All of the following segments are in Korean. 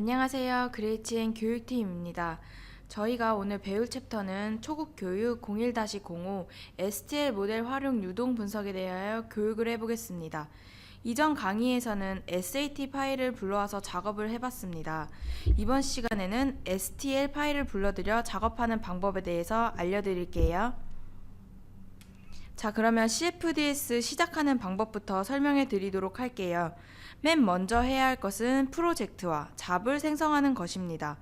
안녕하세요. 그레이치앤 교육팀입니다. 저희가 오늘 배울 챕터는 초급 교육 01-05 STL 모델 활용 유동 분석에 대하여 교육을 해보겠습니다. 이전 강의에서는 SAT 파일을 불러와서 작업을 해봤습니다. 이번 시간에는 STL 파일을 불러들여 작업하는 방법에 대해서 알려드릴게요. 자, 그러면 CFDS 시작하는 방법부터 설명해 드리도록 할게요. 맨 먼저 해야 할 것은 프로젝트와 잡을 생성하는 것입니다.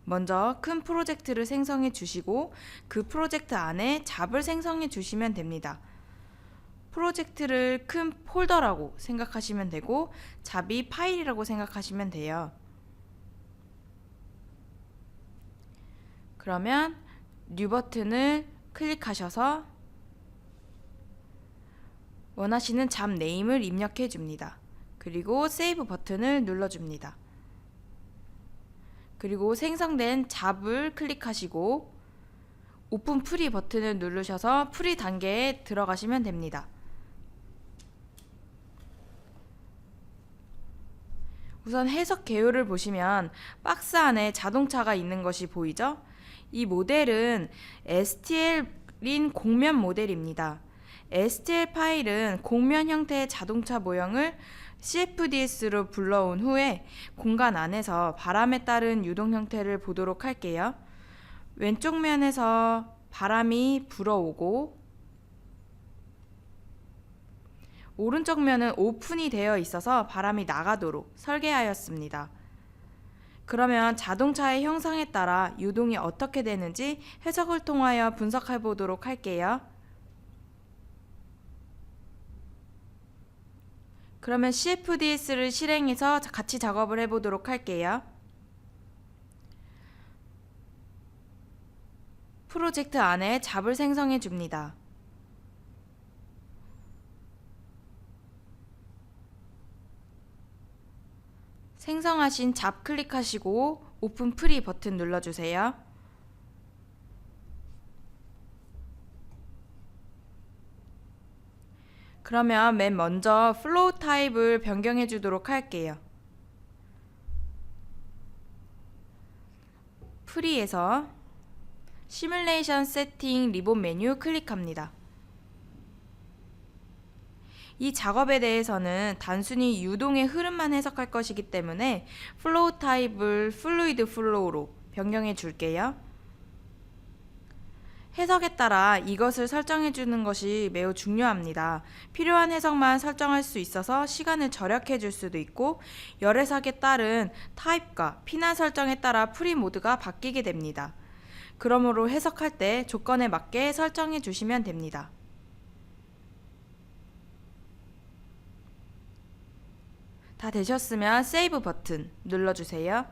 먼저 큰 프로젝트를 생성해 주시고 그 프로젝트 안에 잡을 생성해 주시면 됩니다. 프로젝트를 큰 폴더라고 생각하시면 되고 잡이 파일이라고 생각하시면 돼요. 그러면 뉴 버튼을 클릭하셔서 원하시는 잡 네임을 입력해 줍니다. 그리고 세이브 버튼을 눌러줍니다. 그리고 생성된 잡을 클릭하시고 오픈 프리 버튼을 누르셔서 프리 단계에 들어가시면 됩니다. 우선 해석 개요를 보시면 박스 안에 자동차가 있는 것이 보이죠? 이 모델은 STL인 곡면 모델입니다. STL 파일은 곡면 형태의 자동차 모형을 CFDS로 불러온 후에 공간 안에서 바람에 따른 유동 형태를 보도록 할게요. 왼쪽 면에서 바람이 불어오고 오른쪽 면은 오픈이 되어 있어서 바람이 나가도록 설계하였습니다. 그러면 자동차의 형상에 따라 유동이 어떻게 되는지 해석을 통하여 분석해 보도록 할게요. 그러면 CFDS를 실행해서 같이 작업을 해보도록 할게요. 프로젝트 안에 잡을 생성해 줍니다. 생성하신 잡 클릭하시고 오픈 프리 버튼 눌러주세요. 그러면 맨 먼저 플로우 타입을 변경해 주도록 할게요. 프리에서 시뮬레이션 세팅 리본 메뉴 클릭합니다. 이 작업에 대해서는 단순히 유동의 흐름만 해석할 것이기 때문에 플로우 타입을 플루이드 플로우로 변경해 줄게요. 해석에 따라 이것을 설정해 주는 것이 매우 중요합니다. 필요한 해석만 설정할 수 있어서 시간을 절약해 줄 수도 있고 열해석에 따른 타입과 피난 설정에 따라 프리 모드가 바뀌게 됩니다. 그러므로 해석할 때 조건에 맞게 설정해 주시면 됩니다. 다 되셨으면 세이브 버튼 눌러주세요.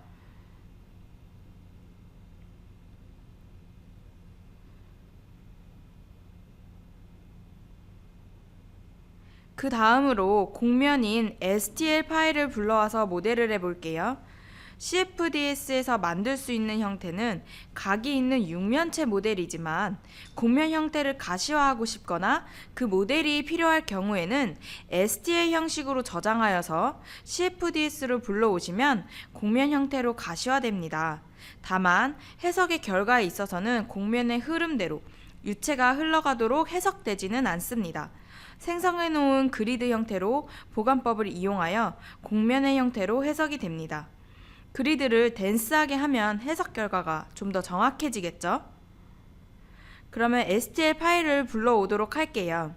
그 다음으로 곡면인 STL 파일을 불러와서 모델을 해볼게요. CFDS에서 만들 수 있는 형태는 각이 있는 육면체 모델이지만 곡면 형태를 가시화하고 싶거나 그 모델이 필요할 경우에는 STL 형식으로 저장하여서 CFDS로 불러오시면 곡면 형태로 가시화됩니다. 다만 해석의 결과에 있어서는 곡면의 흐름대로 유체가 흘러가도록 해석되지는 않습니다. 생성해 놓은 그리드 형태로 보관법을 이용하여 곡면의 형태로 해석이 됩니다. 그리드를 덴스하게 하면 해석 결과가 좀 더 정확해지겠죠? 그러면 STL 파일을 불러오도록 할게요.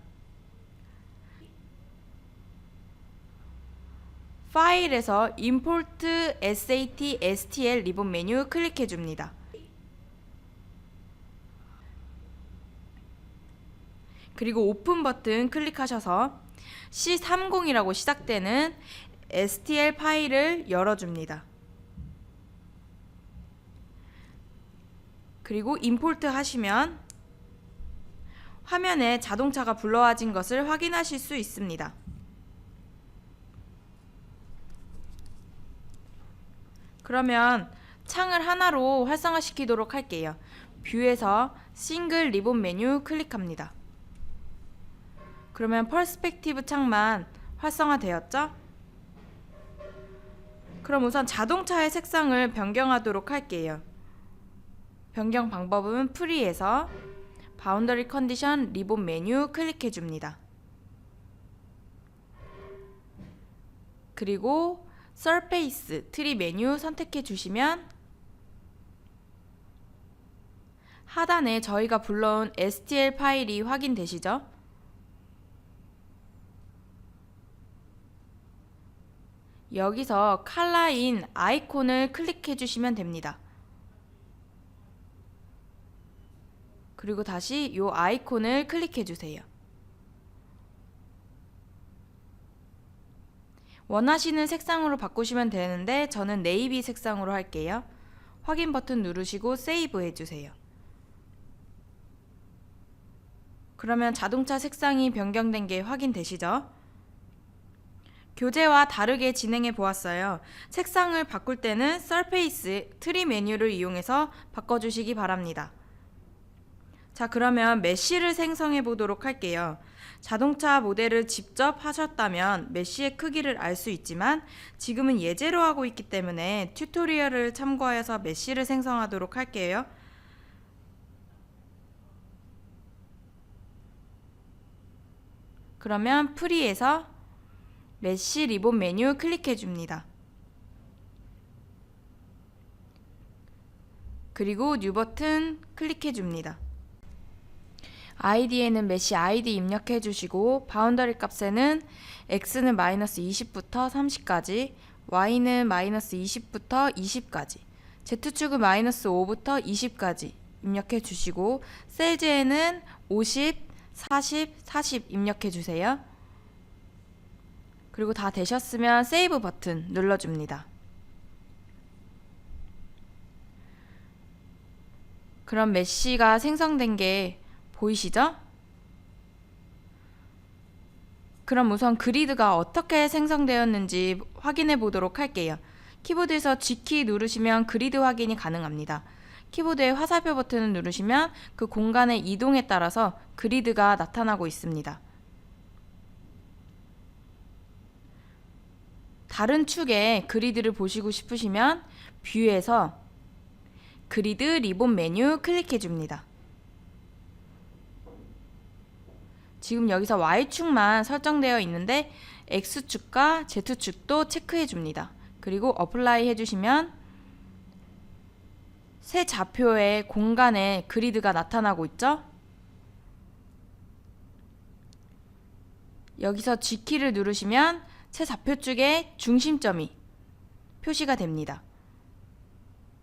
파일에서 Import SAT STL 리본 메뉴 클릭해 줍니다. 그리고 오픈 버튼 클릭하셔서 C30이라고 시작되는 STL 파일을 열어줍니다. 그리고 임포트 하시면 화면에 자동차가 불러와진 것을 확인하실 수 있습니다. 그러면 창을 하나로 활성화시키도록 할게요. 뷰에서 싱글 리본 메뉴 클릭합니다. 그러면 퍼스펙티브 창만 활성화되었죠? 그럼 우선 자동차의 색상을 변경하도록 할게요. 변경 방법은 프리에서 바운더리 컨디션 리본 메뉴 클릭해 줍니다. 그리고 서페이스 트리 메뉴 선택해 주시면 하단에 저희가 불러온 STL 파일이 확인되시죠? 여기서 컬러인 아이콘을 클릭해 주시면 됩니다. 그리고 다시 이 아이콘을 클릭해 주세요. 원하시는 색상으로 바꾸시면 되는데 저는 네이비 색상으로 할게요. 확인 버튼 누르시고 세이브 해주세요. 그러면 자동차 색상이 변경된 게 확인되시죠? 교재와 다르게 진행해 보았어요. 색상을 바꿀 때는 서페이스 트리 메뉴를 이용해서 바꿔주시기 바랍니다. 자, 그러면 메쉬를 생성해 보도록 할게요. 자동차 모델을 직접 하셨다면 메쉬의 크기를 알 수 있지만 지금은 예제로 하고 있기 때문에 튜토리얼을 참고하여서 메쉬를 생성하도록 할게요. 그러면 프리에서 메쉬 리본 메뉴 클릭해 줍니다. 그리고 뉴 버튼 클릭해 줍니다. id에는 메쉬 id 입력해 주시고 바운더리 값에는 x는 마이너스 20부터 30까지, y는 마이너스 20부터 20까지, z축은 마이너스 5부터 20까지 입력해 주시고 셀즈에는 50, 40, 40 입력해 주세요. 그리고 다 되셨으면 세이브 버튼 눌러줍니다. 그럼 메쉬가 생성된 게 보이시죠? 그럼 우선 그리드가 어떻게 생성되었는지 확인해 보도록 할게요. 키보드에서 G키 누르시면 그리드 확인이 가능합니다. 키보드의 화살표 버튼을 누르시면 그 공간의 이동에 따라서 그리드가 나타나고 있습니다. 다른 축의 그리드를 보시고 싶으시면 뷰에서 그리드 리본 메뉴 클릭해 줍니다. 지금 여기서 Y축만 설정되어 있는데 X축과 Z축도 체크해 줍니다. 그리고 어플라이 해주시면 새 좌표의 공간에 그리드가 나타나고 있죠? 여기서 G키를 누르시면 새 좌표 쪽에 중심점이 표시가 됩니다.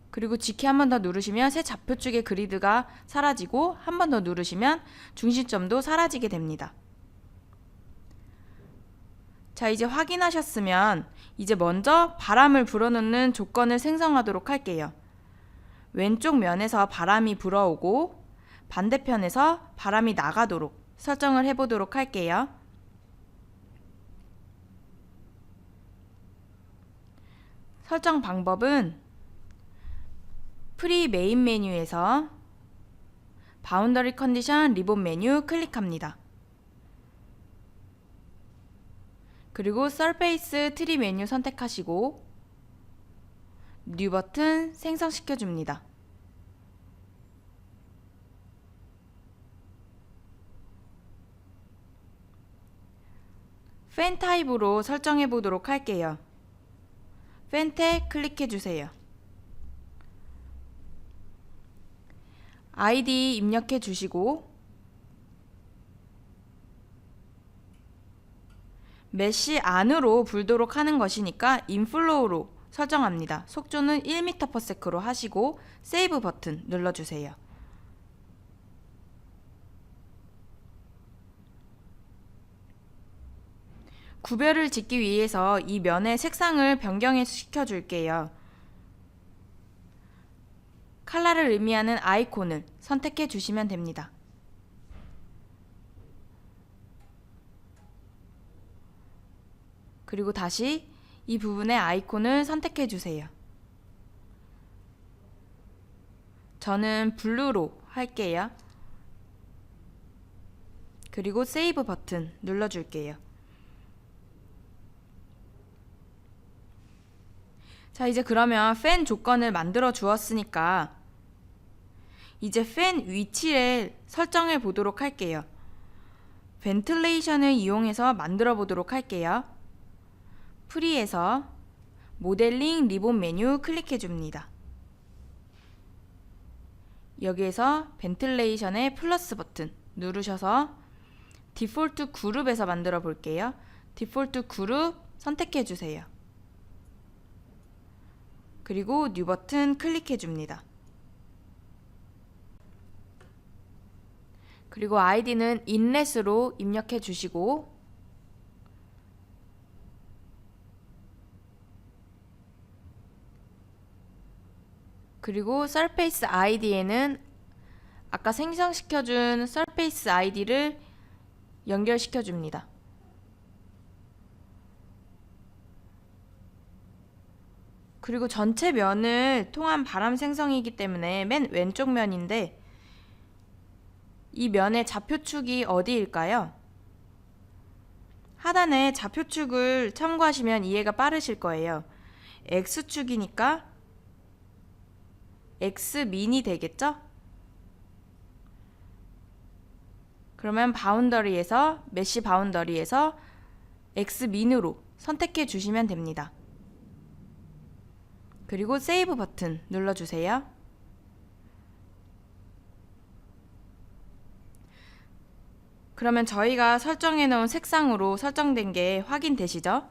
그리고 G키 한 번 더 누르시면 새 좌표 쪽의 그리드가 사라지고 한 번 더 누르시면 중심점도 사라지게 됩니다. 자, 이제 확인하셨으면 이제 먼저 바람을 불어넣는 조건을 생성하도록 할게요. 왼쪽 면에서 바람이 불어오고 반대편에서 바람이 나가도록 설정을 해보도록 할게요. 설정 방법은 프리 메인 메뉴에서 바운더리 컨디션 리본 메뉴 클릭합니다. 그리고 서페이스 트리 메뉴 선택하시고 뉴 버튼 생성시켜 줍니다. 펜 타입으로 설정해 보도록 할게요. 펜테 클릭해 주세요. 아이디 입력해 주시고 메쉬 안으로 불도록 하는 것이니까 인플로우로 설정합니다. 속도는 1m/s로 하시고 세이브 버튼 눌러주세요. 구별을 짓기 위해서 이 면의 색상을 변경시켜 줄게요. 컬러를 의미하는 아이콘을 선택해 주시면 됩니다. 그리고 다시 이 부분의 아이콘을 선택해 주세요. 저는 블루로 할게요. 그리고 세이브 버튼 눌러줄게요. 자, 이제 그러면 팬 조건을 만들어 주었으니까 이제 팬 위치를 설정해 보도록 할게요. 벤틸레이션을 이용해서 만들어 보도록 할게요. 프리에서 모델링 리본 메뉴 클릭해 줍니다. 여기에서 벤틸레이션의 플러스 버튼 누르셔서 디폴트 그룹에서 만들어 볼게요. 디폴트 그룹 선택해 주세요. 그리고 뉴 버튼 클릭해 줍니다. 그리고 아이디는 인렛으로 입력해 주시고 그리고 서페이스 아이디에는 아까 생성시켜준 서페이스 아이디를 연결시켜 줍니다. 그리고 전체 면을 통한 바람 생성이기 때문에 맨 왼쪽 면인데 이 면의 좌표축이 어디일까요? 하단에 좌표축을 참고하시면 이해가 빠르실 거예요. X축이니까 X민이 되겠죠? 그러면 바운더리에서 메쉬 바운더리에서 X민으로 선택해 주시면 됩니다. 그리고 세이브 버튼 눌러주세요. 그러면 저희가 설정해 놓은 색상으로 설정된 게 확인되시죠?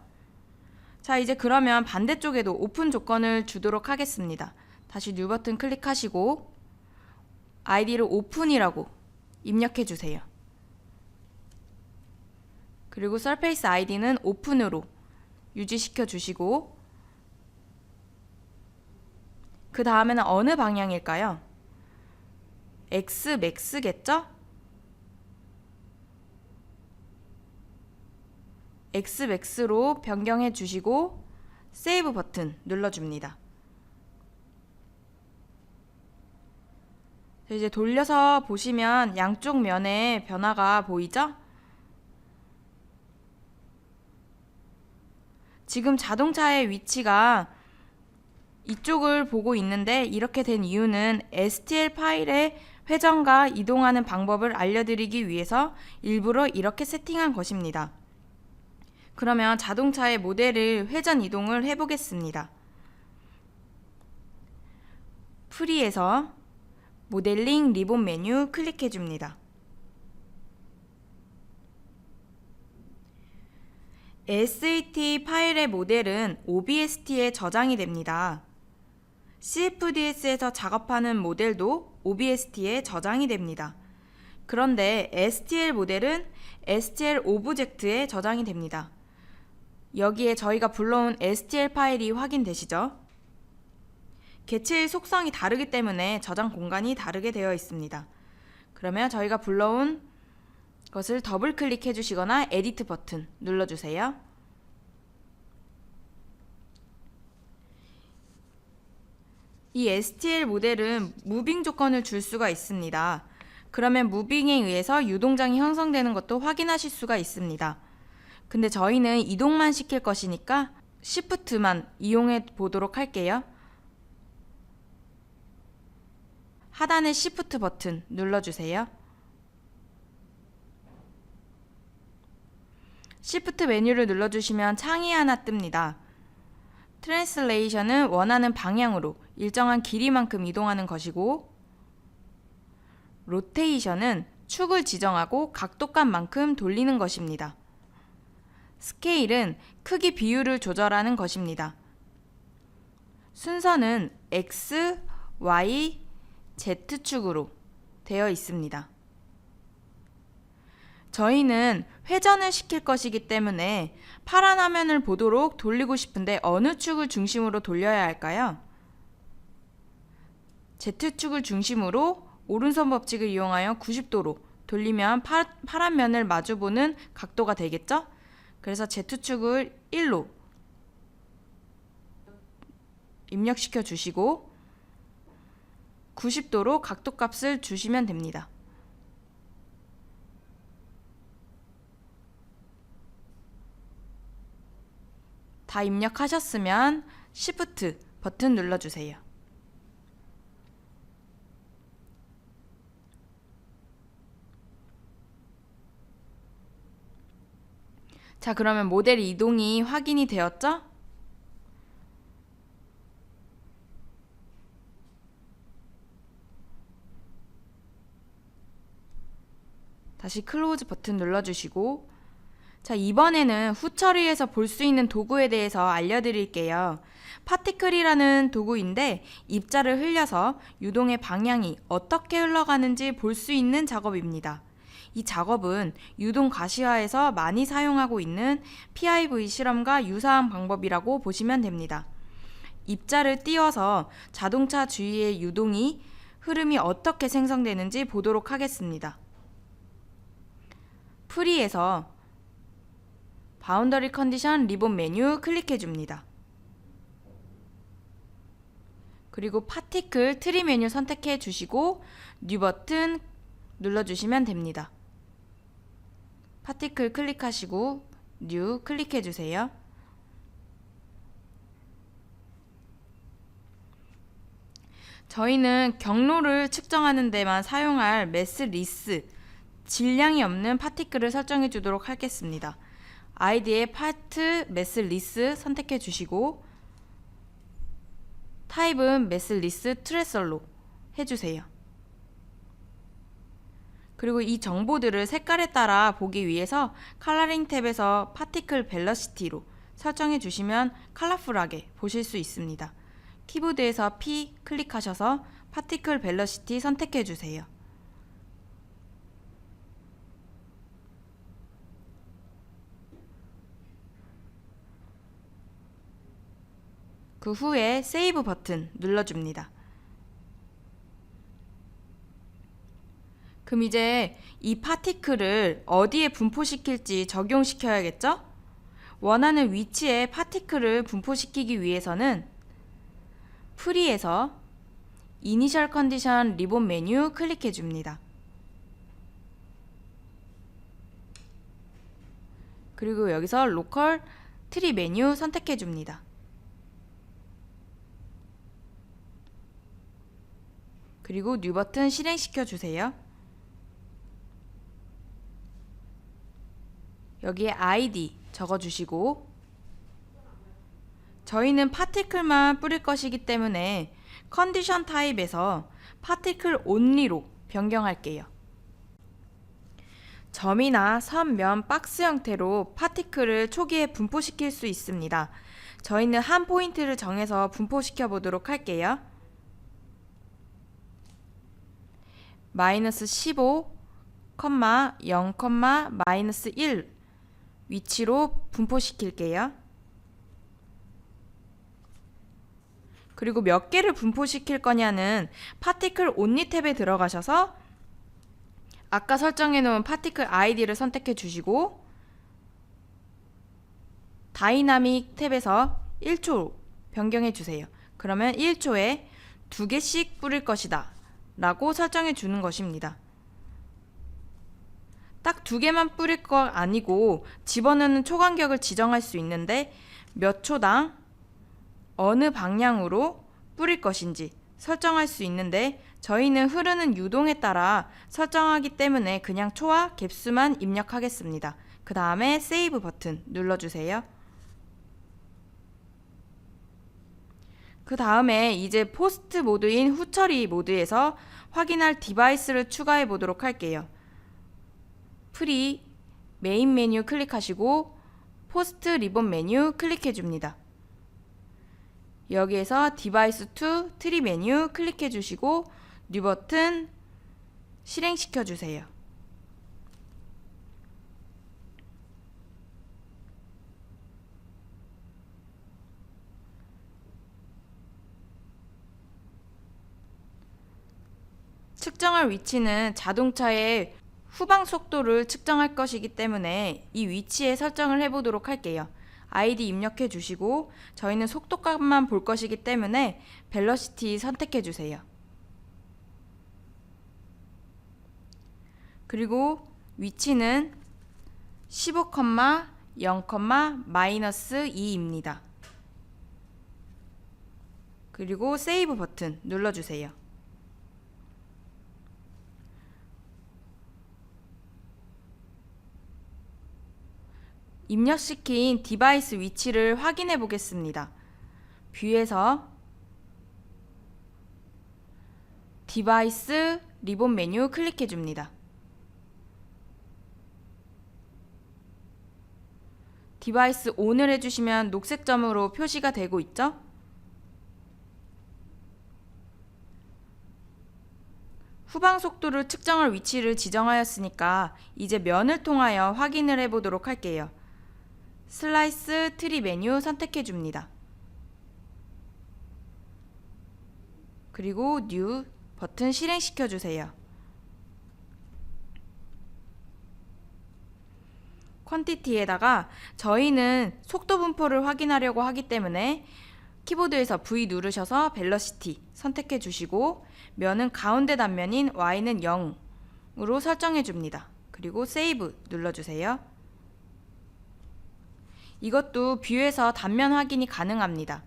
자, 이제 그러면 반대쪽에도 오픈 조건을 주도록 하겠습니다. 다시 뉴 버튼 클릭하시고 아이디를 오픈이라고 입력해 주세요. 그리고 서페이스 아이디는 오픈으로 유지시켜 주시고 그 다음에는 어느 방향일까요? Xmax겠죠? Xmax로 변경해 주시고 세이브 버튼 눌러줍니다. 이제 돌려서 보시면 양쪽 면에 변화가 보이죠? 지금 자동차의 위치가 이쪽을 보고 있는데 이렇게 된 이유는 STL 파일의 회전과 이동하는 방법을 알려드리기 위해서 일부러 이렇게 세팅한 것입니다. 그러면 자동차의 모델을 회전 이동을 해보겠습니다. 프리에서 모델링 리본 메뉴 클릭해 줍니다. SAT 파일의 모델은 OBST에 저장이 됩니다. CFDS에서 작업하는 모델도 OBST에 저장이 됩니다. 그런데 STL 모델은 STL 오브젝트에 저장이 됩니다. 여기에 저희가 불러온 STL 파일이 확인되시죠? 개체의 속성이 다르기 때문에 저장 공간이 다르게 되어 있습니다. 그러면 저희가 불러온 것을 더블 클릭해 주시거나 에디트 버튼 눌러주세요. 이 STL 모델은 무빙 조건을 줄 수가 있습니다. 그러면 무빙에 의해서 유동장이 형성되는 것도 확인하실 수가 있습니다. 근데 저희는 이동만 시킬 것이니까 Shift만 이용해 보도록 할게요. 하단의 Shift 버튼 눌러주세요. Shift 메뉴를 눌러주시면 창이 하나 뜹니다. 트랜슬레이션은 원하는 방향으로 일정한 길이만큼 이동하는 것이고 로테이션은 축을 지정하고 각도값만큼 돌리는 것입니다. 스케일은 크기 비율을 조절하는 것입니다. 순서는 X, Y, Z축으로 되어 있습니다. 저희는 회전을 시킬 것이기 때문에 파란 화면을 보도록 돌리고 싶은데 어느 축을 중심으로 돌려야 할까요? Z축을 중심으로 오른손 법칙을 이용하여 90도로 돌리면 파란 면을 마주보는 각도가 되겠죠? 그래서 Z축을 1로 입력시켜 주시고 90도로 각도값을 주시면 됩니다. 다 입력하셨으면 Shift 버튼 눌러주세요. 자, 그러면 모델 이동이 확인이 되었죠? 다시 클로즈 버튼 눌러주시고, 자, 이번에는 후처리에서 볼 수 있는 도구에 대해서 알려드릴게요. 파티클이라는 도구인데 입자를 흘려서 유동의 방향이 어떻게 흘러가는지 볼 수 있는 작업입니다. 이 작업은 유동 가시화에서 많이 사용하고 있는 PIV 실험과 유사한 방법이라고 보시면 됩니다. 입자를 띄워서 자동차 주위의 유동이 흐름이 어떻게 생성되는지 보도록 하겠습니다. 프리에서 바운더리 컨디션 리본 메뉴 클릭해 줍니다. 그리고 파티클 트리 메뉴 선택해 주시고 뉴 버튼 눌러주시면 됩니다. 파티클 클릭하시고 뉴 클릭해 주세요. 저희는 경로를 측정하는 데만 사용할 매스 리스, 질량이 없는 파티클을 설정해 주도록 하겠습니다. 아이디에 파트 매스 리스 선택해 주시고 타입은 매스 리스 트레설로 해주세요. 그리고 이 정보들을 색깔에 따라 보기 위해서 컬러링 탭에서 파티클 벨러시티로 설정해 주시면 컬러풀하게 보실 수 있습니다. 키보드에서 P 클릭하셔서 파티클 벨러시티 선택해 주세요. 그 후에 세이브 버튼 눌러줍니다. 그럼 이제 이 파티클을 어디에 분포시킬지 적용시켜야겠죠? 원하는 위치에 파티클을 분포시키기 위해서는 프리에서 이니셜 컨디션 리본 메뉴 클릭해 줍니다. 그리고 여기서 로컬 트리 메뉴 선택해 줍니다. 그리고 뉴 버튼 실행시켜 주세요. 여기에 아이디 적어주시고 저희는 파티클만 뿌릴 것이기 때문에 컨디션 타입에서 파티클 온리로 변경할게요. 점이나 선, 면, 박스 형태로 파티클을 초기에 분포시킬 수 있습니다. 저희는 한 포인트를 정해서 분포시켜 보도록 할게요. 마이너스 15, 0, 마이너스 1 위치로 분포시킬게요. 그리고 몇 개를 분포시킬 거냐는 파티클 온리 탭에 들어가셔서 아까 설정해 놓은 파티클 아이디를 선택해 주시고 다이나믹 탭에서 1초 변경해 주세요. 그러면 1초에 2개씩 뿌릴 것이다 라고 설정해 주는 것입니다. 딱 2개만 뿌릴 거 아니고 집어넣는 초간격을 지정할 수 있는데 몇 초당 어느 방향으로 뿌릴 것인지 설정할 수 있는데 저희는 흐르는 유동에 따라 설정하기 때문에 그냥 초와 갭수만 입력하겠습니다. 그 다음에 세이브 버튼 눌러주세요. 그 다음에 이제 포스트 모드인 후처리 모드에서 확인할 디바이스를 추가해 보도록 할게요. 프리 메인 메뉴 클릭하시고 포스트 리본 메뉴 클릭해 줍니다. 여기에서 디바이스 투 트리 메뉴 클릭해 주시고 뉴 버튼 실행시켜 주세요. 측정할 위치는 자동차의 후방 속도를 측정할 것이기 때문에 이 위치에 설정을 해보도록 할게요. 아이디 입력해 주시고 저희는 속도값만 볼 것이기 때문에 벨러시티 선택해 주세요. 그리고 위치는 15, 0, 마이너스 2입니다. 그리고 세이브 버튼 눌러주세요. 입력시킨 디바이스 위치를 확인해 보겠습니다. 뷰에서 디바이스 리본 메뉴 클릭해 줍니다. 디바이스 ON을 해주시면 녹색 점으로 표시가 되고 있죠? 후방 속도를 측정할 위치를 지정하였으니까 이제 면을 통하여 확인을 해보도록 할게요. 슬라이스 트리 메뉴 선택해 줍니다. 그리고 뉴 버튼 실행시켜 주세요. 퀀티티에다가 저희는 속도 분포를 확인하려고 하기 때문에 키보드에서 V 누르셔서 벨러시티 선택해 주시고 면은 가운데 단면인 Y는 0으로 설정해 줍니다. 그리고 세이브 눌러주세요. 이것도 뷰에서 단면 확인이 가능합니다.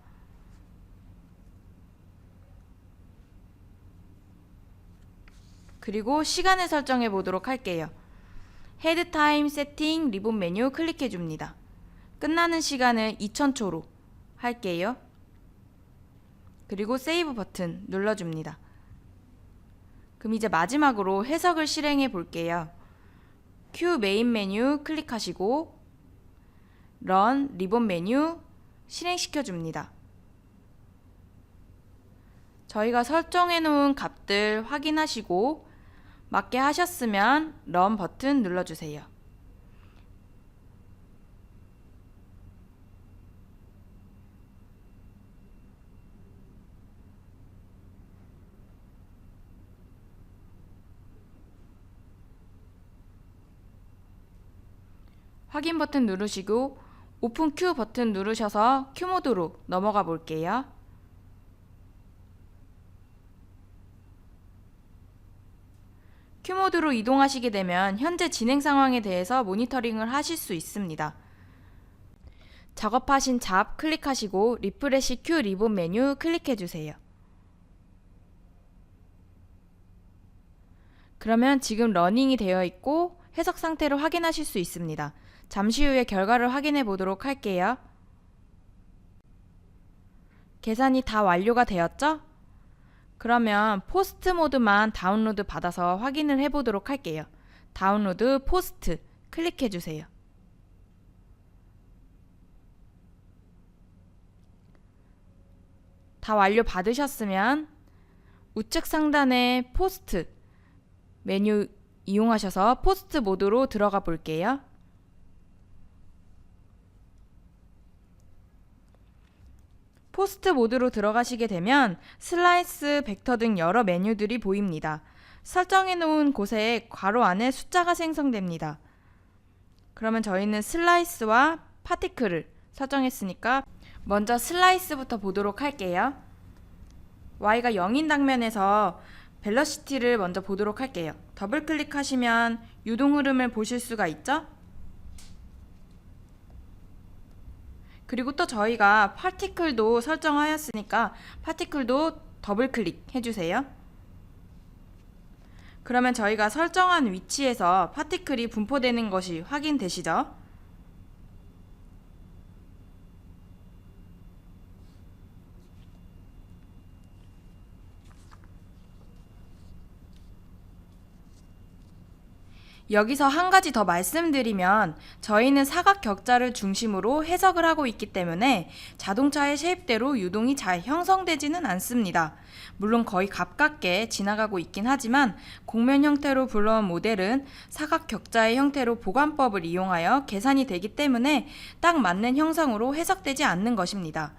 그리고 시간을 설정해 보도록 할게요. 헤드 타임 세팅 리본 메뉴 클릭해 줍니다. 끝나는 시간을 2000초로 할게요. 그리고 세이브 버튼 눌러줍니다. 그럼 이제 마지막으로 해석을 실행해 볼게요. 큐 메인 메뉴 클릭하시고 런 리본 메뉴 실행시켜 줍니다. 저희가 설정해 놓은 값들 확인하시고 맞게 하셨으면 런 버튼 눌러주세요. 확인 버튼 누르시고 오픈 큐 버튼 누르셔서 큐 모드로 넘어가 볼게요. 큐 모드로 이동하시게 되면 현재 진행 상황에 대해서 모니터링을 하실 수 있습니다. 작업하신 잡 클릭하시고 리프레시 큐 리본 메뉴 클릭해 주세요. 그러면 지금 러닝이 되어 있고 해석 상태를 확인하실 수 있습니다. 잠시 후에 결과를 확인해 보도록 할게요. 계산이 다 완료가 되었죠? 그러면 포스트 모드만 다운로드 받아서 확인을 해 보도록 할게요. 다운로드 포스트 클릭해 주세요. 다 완료 받으셨으면 우측 상단에 포스트 메뉴 이용하셔서 포스트 모드로 들어가 볼게요. 포스트 모드로 들어가시게 되면 슬라이스, 벡터 등 여러 메뉴들이 보입니다. 설정해 놓은 곳에 괄호 안에 숫자가 생성됩니다. 그러면 저희는 슬라이스와 파티클을 설정했으니까 먼저 슬라이스부터 보도록 할게요. Y가 0인 당면에서 벨러시티를 먼저 보도록 할게요. 더블 클릭하시면 유동 흐름을 보실 수가 있죠? 그리고 또 저희가 파티클도 설정하였으니까 파티클도 더블 클릭 해주세요. 그러면 저희가 설정한 위치에서 파티클이 분포되는 것이 확인되시죠? 여기서 한 가지 더 말씀드리면 저희는 사각격자를 중심으로 해석을 하고 있기 때문에 자동차의 쉐입대로 유동이 잘 형성되지는 않습니다. 물론 거의 가깝게 지나가고 있긴 하지만 곡면 형태로 불러온 모델은 사각격자의 형태로 보관법을 이용하여 계산이 되기 때문에 딱 맞는 형상으로 해석되지 않는 것입니다.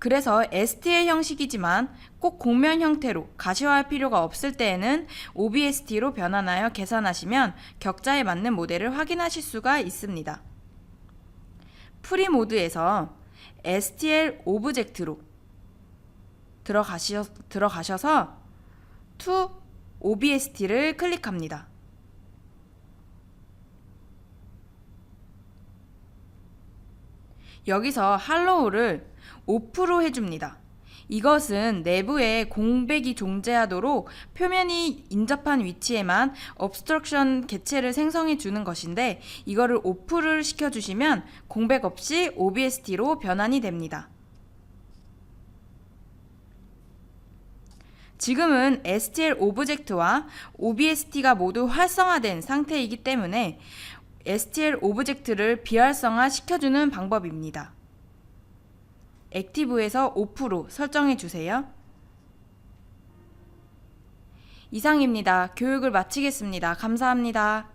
그래서 STL 형식이지만 꼭 곡면 형태로 가시화할 필요가 없을 때에는 OBST로 변환하여 계산하시면 격자에 맞는 모델을 확인하실 수가 있습니다. 프리 모드에서 STL 오브젝트로 들어가셔서 To OBST를 클릭합니다. 여기서 할로우를 오프로 해줍니다. 이것은 내부에 공백이 존재하도록 표면이 인접한 위치에만 obstruction 개체를 생성해 주는 것인데, 이거를 오프를 시켜주시면 공백 없이 OBST로 변환이 됩니다. 지금은 STL 오브젝트와 OBST가 모두 활성화된 상태이기 때문에 STL 오브젝트를 비활성화 시켜주는 방법입니다. 액티브에서 오프로 설정해 주세요. 이상입니다. 교육을 마치겠습니다. 감사합니다.